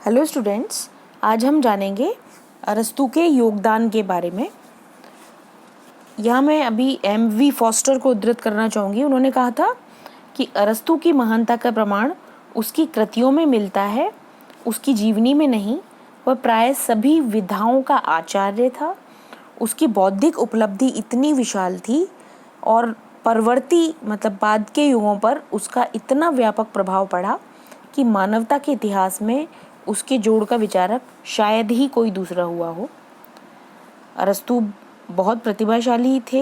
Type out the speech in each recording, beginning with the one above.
Hello students, आज हम जानेंगे अरस्तू के योगदान के बारे में। यहाँ मैं अभी M.V. फॉस्टर को उद्धृत करना चाहूँगी। उन्होंने कहा था कि अरस्तू की महानता का प्रमाण उसकी कृतियों में मिलता है, उसकी जीवनी में नहीं। वह प्राय सभी विधाओं का आचार्य था। उसकी बौद्धिक उपलब्धि इतनी विशाल थी और परवर्ती मतलब बाद के युगों पर उसका इतना व्यापक प्रभाव पड़ा कि मानवता के इतिहास में उसके जोड़ का विचारक शायद ही कोई दूसरा हुआ हो। अरस्तू बहुत प्रतिभाशाली थे।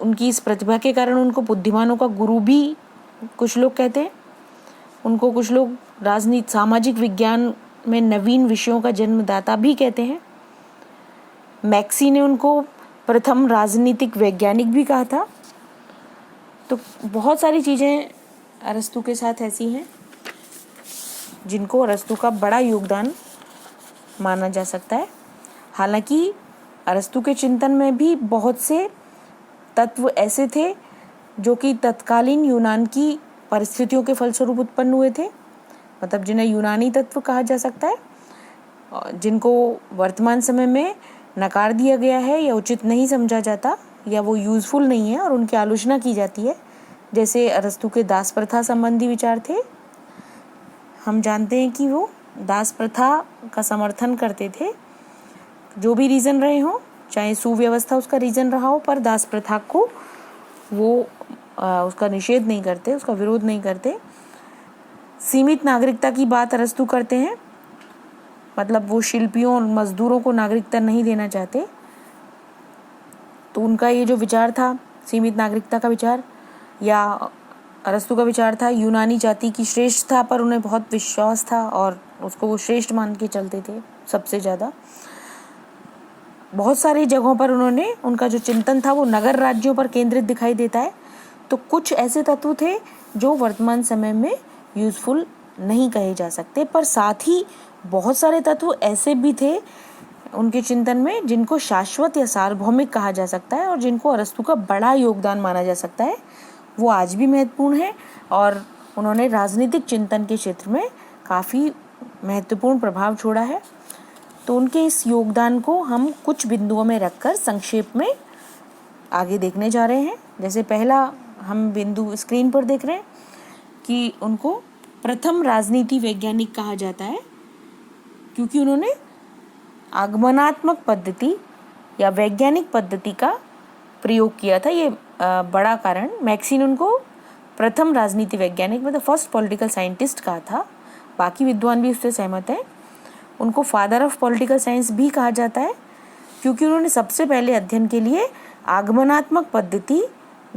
उनकी इस प्रतिभा के कारण उनको बुद्धिमानों का गुरु भी कुछ लोग कहते हैं। उनको कुछ लोग राजनीति सामाजिक विज्ञान में नवीन विषयों का जन्मदाता भी कहते हैं। मैक्सी ने उनको प्रथम राजनीतिक वैज्ञानिक भी कहा था। तो बहुत सारी चीज़ें अरस्तू के साथ ऐसी हैं जिनको अरस्तू का बड़ा योगदान माना जा सकता है। हालांकि अरस्तू के चिंतन में भी बहुत से तत्व ऐसे थे जो कि तत्कालीन यूनान की परिस्थितियों के फलस्वरूप उत्पन्न हुए थे, मतलब जिन्हें यूनानी तत्व कहा जा सकता है, जिनको वर्तमान समय में नकार दिया गया है या उचित नहीं समझा जाता या वो यूज़फुल नहीं है और उनकी आलोचना की जाती है। जैसे अरस्तू के दास प्रथा संबंधी विचार थे। हम जानते हैं कि वो दास प्रथा का समर्थन करते थे, जो भी रीज़न रहे हों, चाहे सुव्यवस्था उसका रीज़न रहा हो, पर दास प्रथा को वो उसका निषेध नहीं करते, उसका विरोध नहीं करते। सीमित नागरिकता की बात अरस्तू करते हैं, मतलब वो शिल्पियों और मजदूरों को नागरिकता नहीं देना चाहते। तो उनका ये जो विचार था सीमित नागरिकता का विचार, या अरस्तू का विचार था यूनानी जाति की श्रेष्ठता पर उन्हें बहुत विश्वास था और उसको वो श्रेष्ठ मान के चलते थे सबसे ज़्यादा। बहुत सारी जगहों पर उनका जो चिंतन था वो नगर राज्यों पर केंद्रित दिखाई देता है। तो कुछ ऐसे तत्व थे जो वर्तमान समय में यूज़फुल नहीं कहे जा सकते, पर साथ ही बहुत सारे तत्व ऐसे भी थे उनके चिंतन में जिनको शाश्वत या सार्वभौमिक कहा जा सकता है और जिनको अरस्तू का बड़ा योगदान माना जा सकता है। वो आज भी महत्वपूर्ण है और उन्होंने राजनीतिक चिंतन के क्षेत्र में काफ़ी महत्वपूर्ण प्रभाव छोड़ा है। तो उनके इस योगदान को हम कुछ बिंदुओं में रखकर संक्षेप में आगे देखने जा रहे हैं। जैसे पहला हम बिंदु स्क्रीन पर देख रहे हैं कि उनको प्रथम राजनीति वैज्ञानिक कहा जाता है क्योंकि उन्होंने आगमनात्मक पद्धति या वैज्ञानिक पद्धति का प्रयोग किया था। ये बड़ा कारण। मैक्सी ने उनको प्रथम राजनीति वैज्ञानिक मतलब फर्स्ट पॉलिटिकल साइंटिस्ट कहा था। बाकी विद्वान भी उससे सहमत हैं। उनको फादर ऑफ पॉलिटिकल साइंस भी कहा जाता है क्योंकि उन्होंने सबसे पहले अध्ययन के लिए आगमनात्मक पद्धति,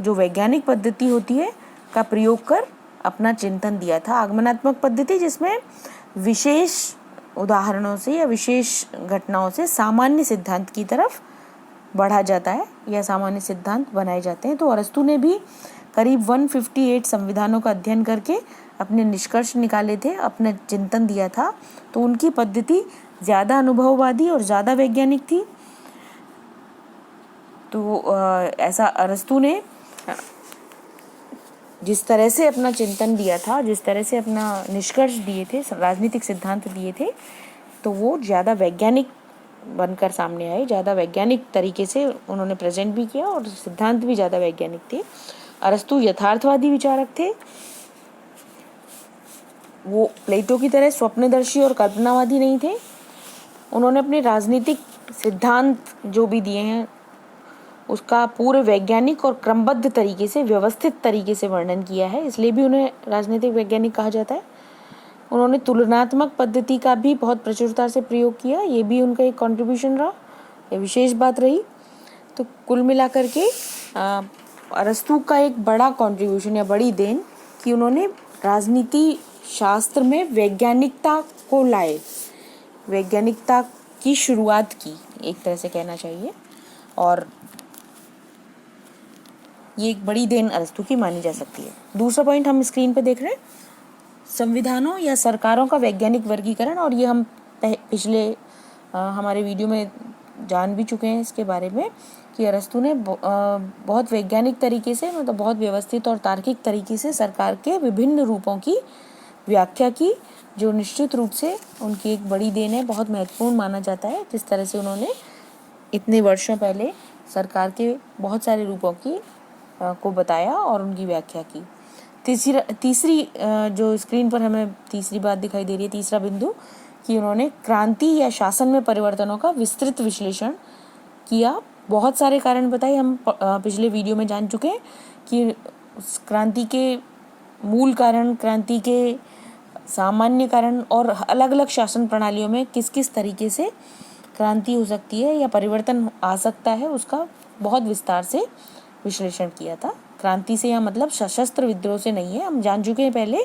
जो वैज्ञानिक पद्धति होती है, का प्रयोग कर अपना चिंतन दिया था। आगमनात्मक पद्धति जिसमें विशेष उदाहरणों से या विशेष घटनाओं से सामान्य सिद्धांत की तरफ बढ़ा जाता है या सामान्य सिद्धांत बनाए जाते हैं। तो अरस्तू ने भी करीब 158 संविधानों का अध्ययन करके अपने निष्कर्ष निकाले थे, अपना चिंतन दिया था। तो उनकी पद्धति ज़्यादा अनुभववादी और ज़्यादा वैज्ञानिक थी। तो ऐसा अरस्तू ने जिस तरह से अपना चिंतन दिया था, जिस तरह से अपना निष्कर्ष दिए थे, राजनीतिक सिद्धांत दिए थे, तो वो ज़्यादा वैज्ञानिक बनकर सामने आए। ज़्यादा वैज्ञानिक तरीके से उन्होंने प्रेजेंट भी किया और सिद्धांत भी ज़्यादा वैज्ञानिक थे। अरस्तू यथार्थवादी विचारक थे। वो प्लेटो की तरह स्वप्नदर्शी और कल्पनावादी नहीं थे। उन्होंने अपने राजनीतिक सिद्धांत जो भी दिए हैं उसका पूरे वैज्ञानिक और क्रमबद्ध तरीके से, व्यवस्थित तरीके से वर्णन किया है, इसलिए भी उन्हें राजनीतिक वैज्ञानिक कहा जाता है। उन्होंने तुलनात्मक पद्धति का भी बहुत प्रचुरता से प्रयोग किया, ये भी उनका एक कंट्रीब्यूशन रहा, ये विशेष बात रही। तो कुल मिलाकर के अरस्तू का एक बड़ा कंट्रीब्यूशन या बड़ी देन कि उन्होंने राजनीति शास्त्र में वैज्ञानिकता को लाए, वैज्ञानिकता की शुरुआत की, एक तरह से कहना चाहिए। और ये एक बड़ी देन अरस्तू की मानी जा सकती है। दूसरा पॉइंट हम स्क्रीन पे देख रहे हैं, संविधानों या सरकारों का वैज्ञानिक वर्गीकरण। और ये हम पिछले हमारे वीडियो में जान भी चुके हैं इसके बारे में कि अरस्तू ने बहुत वैज्ञानिक तरीके से, मतलब बहुत व्यवस्थित और तार्किक तरीके से सरकार के विभिन्न रूपों की व्याख्या की, जो निश्चित रूप से उनकी एक बड़ी देन है, बहुत महत्वपूर्ण माना जाता है। जिस तरह से उन्होंने इतने वर्षों पहले सरकार के बहुत सारे रूपों की को बताया और उनकी व्याख्या की। तीसरी जो स्क्रीन पर हमें तीसरी बात दिखाई दे रही है, तीसरा बिंदु, कि उन्होंने क्रांति या शासन में परिवर्तनों का विस्तृत विश्लेषण किया। बहुत सारे कारण बताए, हम पिछले वीडियो में जान चुके हैं कि क्रांति के मूल कारण, क्रांति के सामान्य कारण और अलग अलग शासन प्रणालियों में किस किस तरीके से क्रांति हो सकती है या परिवर्तन आ सकता है, उसका बहुत विस्तार से विश्लेषण किया था। क्रांति से यहाँ मतलब सशस्त्र विद्रोह से नहीं है। हम जान चुके हैं पहले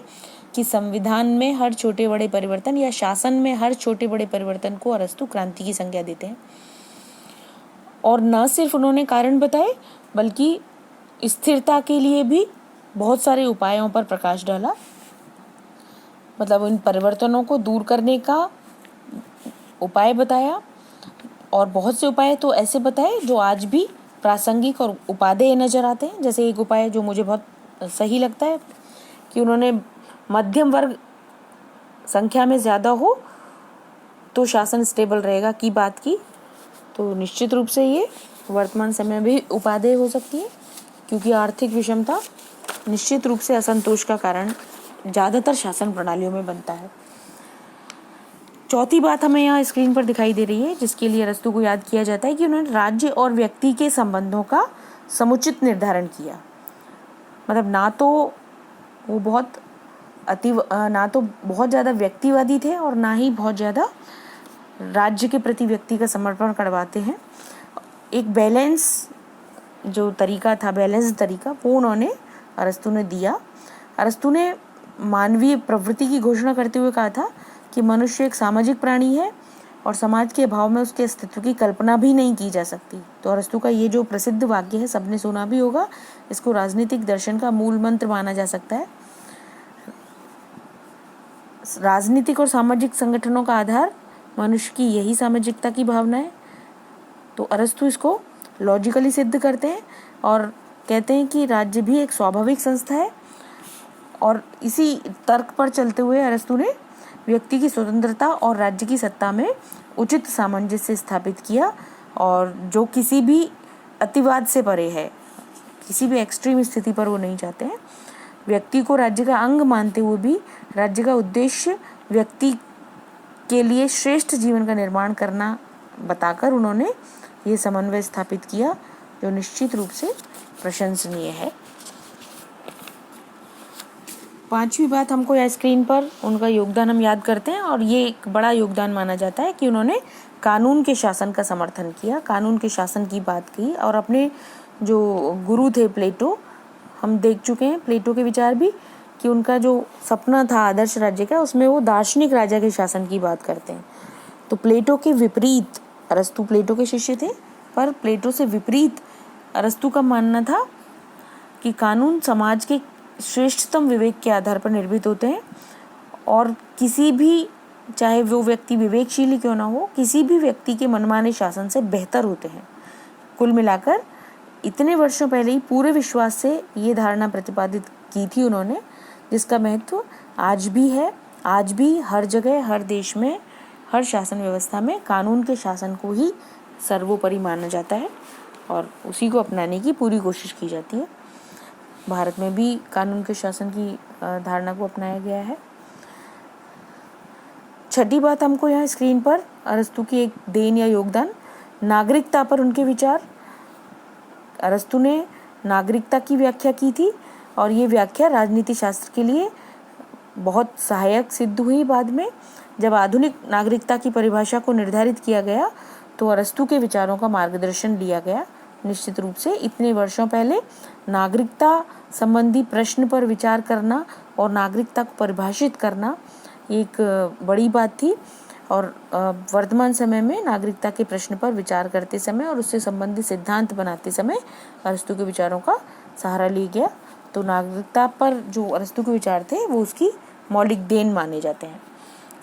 कि संविधान में हर छोटे बड़े परिवर्तन या शासन में हर छोटे बड़े परिवर्तन को अरस्तु क्रांति की संज्ञा देते हैं। और न सिर्फ उन्होंने कारण बताए, बल्कि स्थिरता के लिए भी बहुत सारे उपायों पर प्रकाश डाला। मतलब उन परिवर्तनों को दूर करने का उपाय बताया, और बहुत से उपाय तो ऐसे बताए जो आज भी प्रासंगिक और उपादेय नजर आते हैं। जैसे एक उपाय जो मुझे बहुत सही लगता है कि उन्होंने मध्यम वर्ग संख्या में ज़्यादा हो तो शासन स्टेबल रहेगा की बात की। तो निश्चित रूप से ये वर्तमान समय में भी उपादेय हो सकती है, क्योंकि आर्थिक विषमता निश्चित रूप से असंतोष का कारण ज़्यादातर शासन प्रणालियों में बनता है। चौथी बात हमें यहाँ स्क्रीन पर दिखाई दे रही है, जिसके लिए अरस्तु को याद किया जाता है कि उन्होंने राज्य और व्यक्ति के संबंधों का समुचित निर्धारण किया। मतलब ना तो बहुत ज़्यादा व्यक्तिवादी थे और ना ही बहुत ज़्यादा राज्य के प्रति व्यक्ति का समर्पण करवाते हैं। एक बैलेंस जो तरीका था, बैलेंस तरीका, वो उन्होंने अरस्तु ने दिया। अरस्तु ने मानवीय प्रवृत्ति की घोषणा करते हुए कहा था कि मनुष्य एक सामाजिक प्राणी है और समाज के अभाव में उसके अस्तित्व की कल्पना भी नहीं की जा सकती। तो अरस्तु का ये जो प्रसिद्ध वाक्य है, सबने सुना भी होगा, इसको राजनीतिक दर्शन का मूल मंत्र माना जा सकता है। राजनीतिक और सामाजिक संगठनों का आधार मनुष्य की यही सामाजिकता की भावना है। तो अरस्तु इसको लॉजिकली सिद्ध करते हैं और कहते हैं कि राज्य भी एक स्वाभाविक संस्था है, और इसी तर्क पर चलते हुए अरस्तु ने व्यक्ति की स्वतंत्रता और राज्य की सत्ता में उचित सामंजस्य स्थापित किया, और जो किसी भी अतिवाद से परे है, किसी भी एक्सट्रीम स्थिति पर वो नहीं चाहते हैं। व्यक्ति को राज्य का अंग मानते हुए भी राज्य का उद्देश्य व्यक्ति के लिए श्रेष्ठ जीवन का निर्माण करना बताकर उन्होंने ये समन्वय स्थापित किया, जो निश्चित रूप से प्रशंसनीय है। पांचवी बात हमको यहाँ स्क्रीन पर उनका योगदान हम याद करते हैं, और ये एक बड़ा योगदान माना जाता है कि उन्होंने कानून के शासन का समर्थन किया, कानून के शासन की बात की। और अपने जो गुरु थे प्लेटो, हम देख चुके हैं प्लेटो के विचार भी, कि उनका जो सपना था आदर्श राज्य का, उसमें वो दार्शनिक राजा के शासन की बात करते हैं। तो प्लेटो के विपरीत, अरस्तु प्लेटो के शिष्य थे, पर प्लेटो से विपरीत अरस्तु का मानना था कि कानून समाज के श्रेष्ठतम विवेक के आधार पर निर्मित होते हैं, और किसी भी, चाहे वो व्यक्ति विवेकशील ही क्यों ना हो, किसी भी व्यक्ति के मनमाने शासन से बेहतर होते हैं। कुल मिलाकर इतने वर्षों पहले ही पूरे विश्वास से ये धारणा प्रतिपादित की थी उन्होंने, जिसका महत्व आज भी है। आज भी हर जगह, हर देश में, हर शासन व्यवस्था में कानून के शासन को ही सर्वोपरि माना जाता है और उसी को अपनाने की पूरी कोशिश की जाती है। भारत में भी कानून के शासन की धारणा को अपनाया गया है। छठी बात हमको यहाँ स्क्रीन पर अरस्तु की एक देन या योगदान, नागरिकता पर उनके विचार। अरस्तु ने नागरिकता की व्याख्या की थी, और ये व्याख्या राजनीति शास्त्र के लिए बहुत सहायक सिद्ध हुई। बाद में जब आधुनिक नागरिकता की परिभाषा को निर्धारित किया गया, तो अरस्तु के विचारों का मार्गदर्शन लिया गया। निश्चित रूप से इतने वर्षों पहले नागरिकता संबंधी प्रश्न पर विचार करना और नागरिकता को परिभाषित करना एक बड़ी बात थी, और वर्तमान समय में नागरिकता के प्रश्न पर विचार करते समय और उससे संबंधित सिद्धांत बनाते समय अरस्तु के विचारों का सहारा लिया गया। तो नागरिकता पर जो अरस्तु के विचार थे वो उसकी मौलिक देन माने जाते हैं।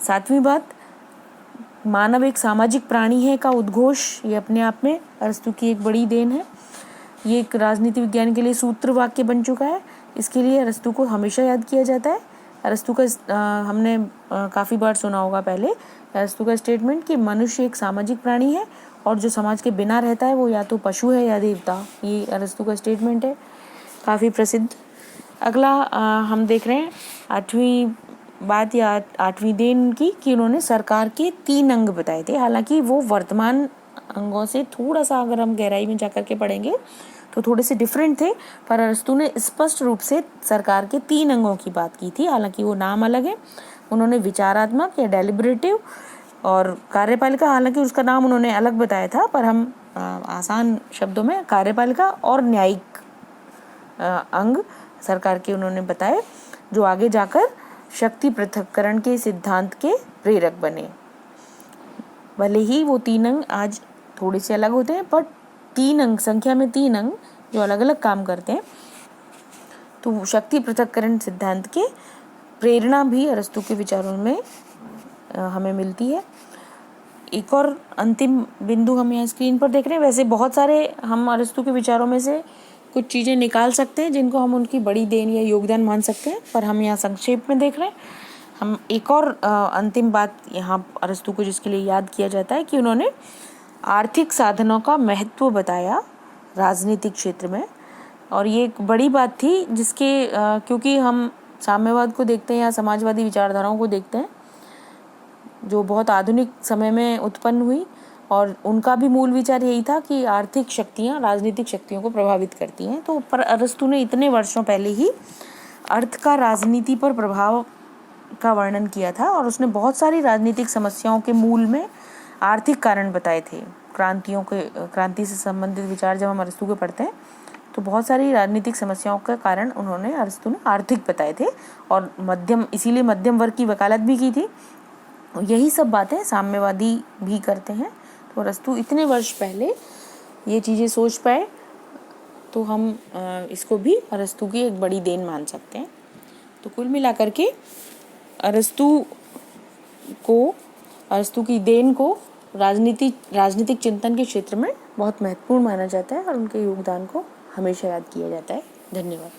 सातवीं बात, मानव एक सामाजिक प्राणी है का उद्घोष, ये अपने आप में अरस्तु की एक बड़ी देन है। ये एक राजनीति विज्ञान के लिए सूत्र वाक्य बन चुका है। इसके लिए अरस्तु को हमेशा याद किया जाता है, अरस्तू का हमने काफ़ी बार सुना होगा पहले, अरस्तू का स्टेटमेंट कि मनुष्य एक सामाजिक प्राणी है और जो समाज के बिना रहता है वो या तो पशु है या देवता। ये अरस्तू का स्टेटमेंट है, काफ़ी प्रसिद्ध। अगला हम देख रहे हैं 8वीं बात या 8वीं देन की कि उन्होंने सरकार के 3 अंग बताए थे। हालांकि वो वर्तमान अंगों से थोड़ा सा अगर हम गहराई में जाकर के पढ़ेंगे तो थोड़े से डिफरेंट थे, पर अरस्तू ने स्पष्ट रूप से सरकार के 3 अंगों की बात की थी। हालांकि वो नाम अलग है। उन्होंने विचारात्मक या डेलिब्रेटिव और कार्यपालिका, हालांकि उसका नाम उन्होंने अलग बताया था, पर हम आसान शब्दों में कार्यपालिका और न्यायिक अंग सरकार के उन्होंने बताए, जो आगे जाकर शक्ति पृथक्करण के सिद्धांत के प्रेरक बने। भले ही वो 3 अंग आज थोड़े से अलग होते हैं, पर 3 अंग, संख्या में 3 अंग जो अलग अलग काम करते हैं, तो शक्ति पृथक्करण सिद्धांत के प्रेरणा भी अरस्तू के विचारों में हमें मिलती है। एक और अंतिम बिंदु हम यहाँ स्क्रीन पर देख रहे हैं। वैसे बहुत सारे हम अरस्तू के विचारों में से कुछ चीज़ें निकाल सकते हैं जिनको हम उनकी बड़ी देन या योगदान मान सकते हैं, पर हम यहाँ संक्षेप में देख रहे हैं। हम एक और अंतिम बात यहाँ अरस्तू को जिसके लिए याद किया जाता है कि उन्होंने आर्थिक साधनों का महत्व बताया राजनीतिक क्षेत्र में, और ये एक बड़ी बात थी जिसके क्योंकि हम साम्यवाद को देखते हैं या समाजवादी विचारधाराओं को देखते हैं जो बहुत आधुनिक समय में उत्पन्न हुई, और उनका भी मूल विचार यही था कि आर्थिक शक्तियाँ राजनीतिक शक्तियों को प्रभावित करती हैं। तो पर अरस्तू ने इतने वर्षों पहले ही अर्थ का राजनीति पर प्रभाव का वर्णन किया था, और उसने बहुत सारी राजनीतिक समस्याओं के मूल में आर्थिक कारण बताए थे। क्रांति से संबंधित विचार जब हम अरस्तू के पढ़ते हैं तो बहुत सारी राजनीतिक समस्याओं का कारण अरस्तू ने आर्थिक बताए थे, और इसीलिए मध्यम वर्ग की वकालत भी की थी। यही सब बातें साम्यवादी भी करते हैं। तो अरस्तू इतने वर्ष पहले ये चीज़ें सोच पाए, तो हम इसको भी अरस्तू की एक बड़ी देन मान सकते हैं। तो कुल मिलाकर के अरस्तू की देन को राजनीतिक चिंतन के क्षेत्र में बहुत महत्वपूर्ण माना जाता है, और उनके योगदान को हमेशा याद किया जाता है। धन्यवाद।